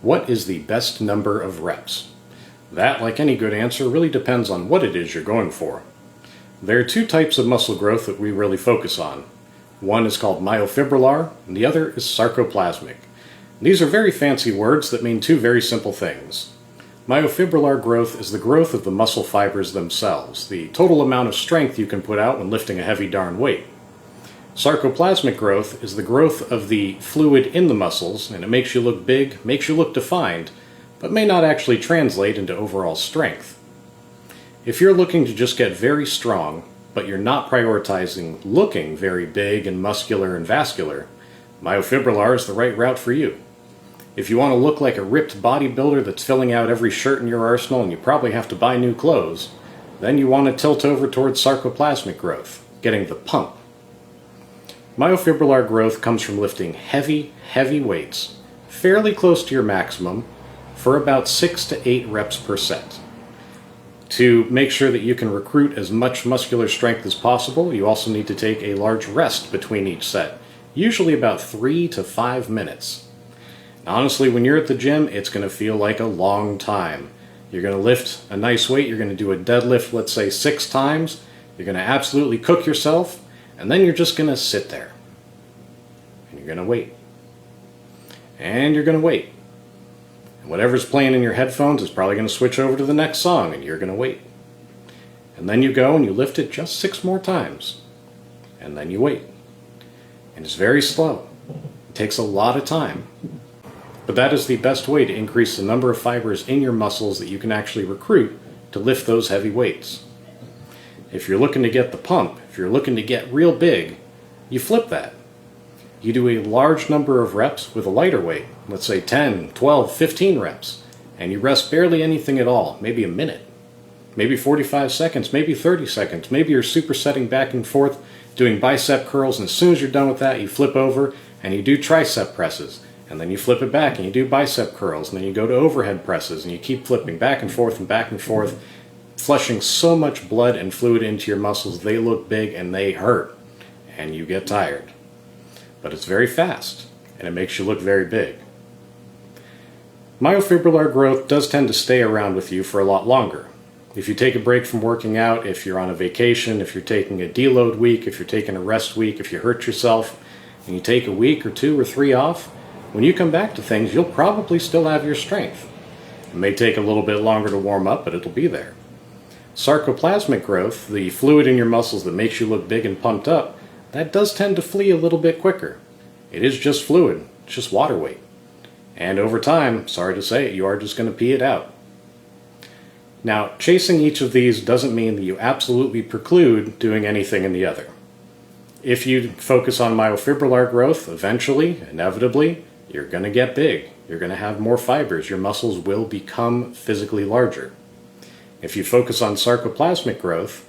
What is the best number of reps? That, like any good answer, really depends on what it is you're going for. There are two types of muscle growth that we really focus on. One is called myofibrillar, and the other is sarcoplasmic. These are very fancy words that mean two very simple things. Myofibrillar growth is the growth of the muscle fibers themselves, the total amount of strength you can put out when lifting a heavy darn weight. Sarcoplasmic growth is the growth of the fluid in the muscles, and it makes you look big, makes you look defined, but may not actually translate into overall strength. If you're looking to just get very strong, but you're not prioritizing looking very big and muscular and vascular, myofibrillar is the right route for you. If you want to look like a ripped bodybuilder that's filling out every shirt in your arsenal and you probably have to buy new clothes, then you want to tilt over towards sarcoplasmic growth, getting the pump. Myofibrillar growth comes from lifting heavy weights, fairly close to your maximum, for about 6 to 8 reps per set. To make sure that you can recruit as much muscular strength as possible, you also need to take a large rest between each set, usually about 3 to 5 minutes. Honestly, when you're at the gym, it's going to feel like a long time. You're going to lift a nice weight, you're going to do a deadlift, let's say 6 times, you're going to absolutely cook yourself, and then you're just going to sit there. And you're going to wait. And you're going to wait. And whatever's playing in your headphones is probably going to switch over to the next song, and you're going to wait. And then you go and you lift it just 6 more times. And then you wait. And it's very slow. It takes a lot of time. But that is the best way to increase the number of fibers in your muscles that you can actually recruit to lift those heavy weights. If you're looking to get the pump, if you're looking to get real big, you flip that. You do a large number of reps with a lighter weight, let's say 10, 12, 15 reps, and you rest barely anything at all, maybe a minute, maybe 45 seconds, maybe 30 seconds, maybe you're supersetting back and forth, doing bicep curls, and as soon as you're done with that, you flip over and you do tricep presses, and then you flip it back and you do bicep curls, and then you go to overhead presses, and you keep flipping back and forth, flushing so much blood and fluid into your muscles, they look big and they hurt, and you get tired. But it's very fast, and it makes you look very big. Myofibrillar growth does tend to stay around with you for a lot longer. If you take a break from working out, if you're on a vacation, if you're taking a deload week, if you're taking a rest week, if you hurt yourself, and you take a week or 2 or 3 off, when you come back to things, you'll probably still have your strength. It may take a little bit longer to warm up, but it'll be there. Sarcoplasmic growth, the fluid in your muscles that makes you look big and pumped up, that does tend to flee a little bit quicker. It is just fluid, it's just water weight. And over time, sorry to say it, you are just going to pee it out. Now, chasing each of these doesn't mean that you absolutely preclude doing anything in the other. If you focus on myofibrillar growth, eventually, inevitably, you're going to get big. You're going to have more fibers. Your muscles will become physically larger. If you focus on sarcoplasmic growth,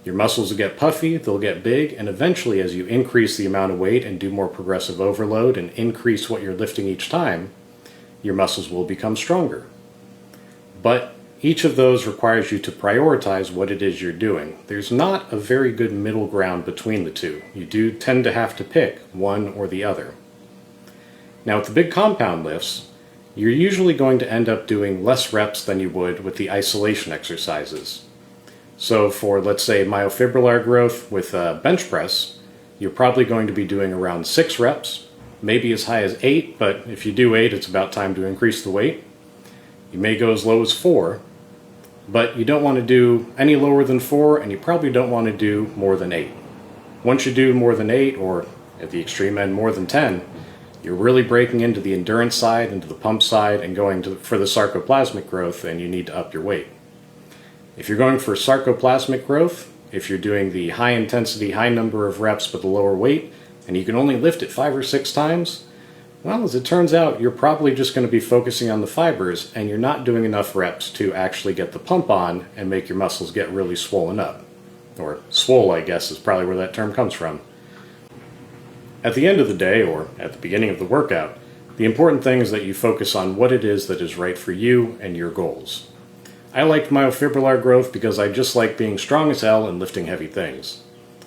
your muscles will get puffy, they'll get big, and eventually as you increase the amount of weight and do more progressive overload and increase what you're lifting each time, your muscles will become stronger. But each of those requires you to prioritize what it is you're doing. There's not a very good middle ground between the two. You do tend to have to pick one or the other. Now with the big compound lifts, you're usually going to end up doing less reps than you would with the isolation exercises. So for, let's say, myofibrillar growth with a bench press, you're probably going to be doing around 6 reps, maybe as high as 8, but if you do 8, it's about time to increase the weight. You may go as low as 4, but you don't want to do any lower than 4, and you probably don't want to do more than 8. Once you do more than 8, or at the extreme end more than 10, you're really breaking into the endurance side, into the pump side, and going for the sarcoplasmic growth, and you need to up your weight. If you're going for sarcoplasmic growth, if you're doing the high intensity, high number of reps but the lower weight, and you can only lift it 5 or 6 times, well, as it turns out, you're probably just going to be focusing on the fibers, and you're not doing enough reps to actually get the pump on and make your muscles get really swollen up. Or swole, I guess, is probably where that term comes from. At the end of the day, or at the beginning of the workout, the important thing is that you focus on what it is that is right for you and your goals. I liked myofibrillar growth because I just like being strong as hell and lifting heavy things.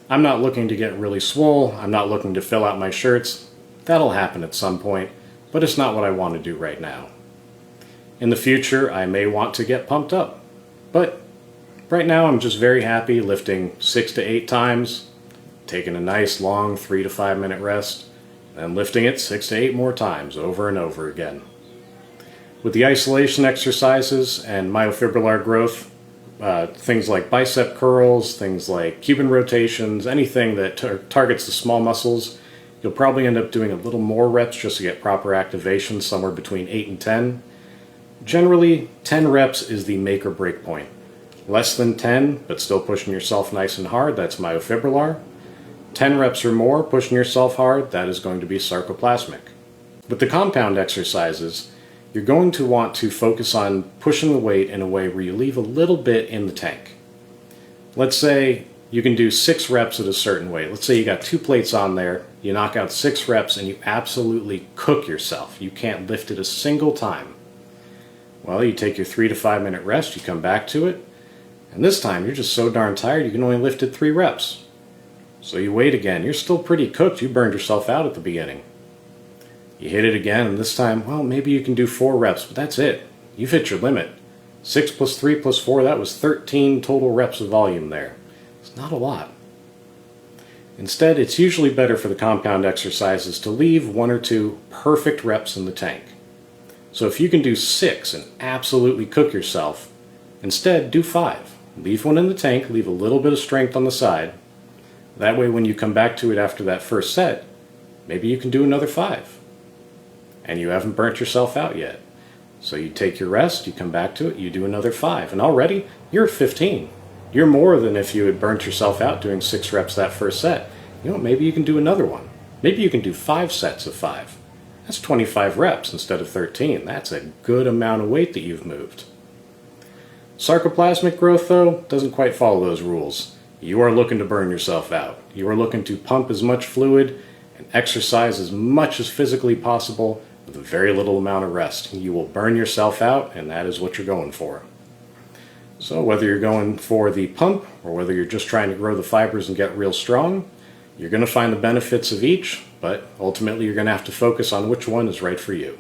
I'm not looking to get really swole, I'm not looking to fill out my shirts. That'll happen at some point, but it's not what I want to do right now. In the future, I may want to get pumped up. But right now, I'm just very happy lifting 6 to 8 times, taking a nice long 3 to 5 minute rest, and lifting it 6 to 8 more times over and over again. With the isolation exercises and myofibrillar growth, things like bicep curls, things like Cuban rotations, anything that targets the small muscles, you'll probably end up doing a little more reps just to get proper activation, somewhere between 8 and 10. Generally, 10 reps is the make or break point. Less than 10, but still pushing yourself nice and hard, that's myofibrillar. 10 reps or more, pushing yourself hard, that is going to be sarcoplasmic. With the compound exercises, you're going to want to focus on pushing the weight in a way where you leave a little bit in the tank. Let's say you can do 6 reps at a certain weight. Let's say you got 2 plates on there, you knock out 6 reps and you absolutely cook yourself. You can't lift it a single time. Well, you take your 3 to 5 minute rest, you come back to it, and this time you're just so darn tired you can only lift it 3 reps. So you wait again, you're still pretty cooked, you burned yourself out at the beginning. You hit it again, and this time, well, maybe you can do 4 reps, but that's it. You've hit your limit. 6 plus 3 plus 4, that was 13 total reps of volume there. It's not a lot. Instead, it's usually better for the compound exercises to leave 1 or 2 perfect reps in the tank. So if you can do 6 and absolutely cook yourself, instead do 5. Leave 1 in the tank, leave a little bit of strength on the side. That way when you come back to it after that first set, maybe you can do another 5. And you haven't burnt yourself out yet. So you take your rest, you come back to it, you do another 5, and already you're at 15. You're more than if you had burnt yourself out doing 6 reps that first set. You know, maybe you can do another one. Maybe you can do 5 sets of 5. That's 25 reps instead of 13. That's a good amount of weight that you've moved. Sarcoplasmic growth, though, doesn't quite follow those rules. You are looking to burn yourself out. You are looking to pump as much fluid and exercise as much as physically possible with a very little amount of rest. You will burn yourself out, and that is what you're going for. So whether you're going for the pump or whether you're just trying to grow the fibers and get real strong, you're going to find the benefits of each, but ultimately you're going to have to focus on which one is right for you.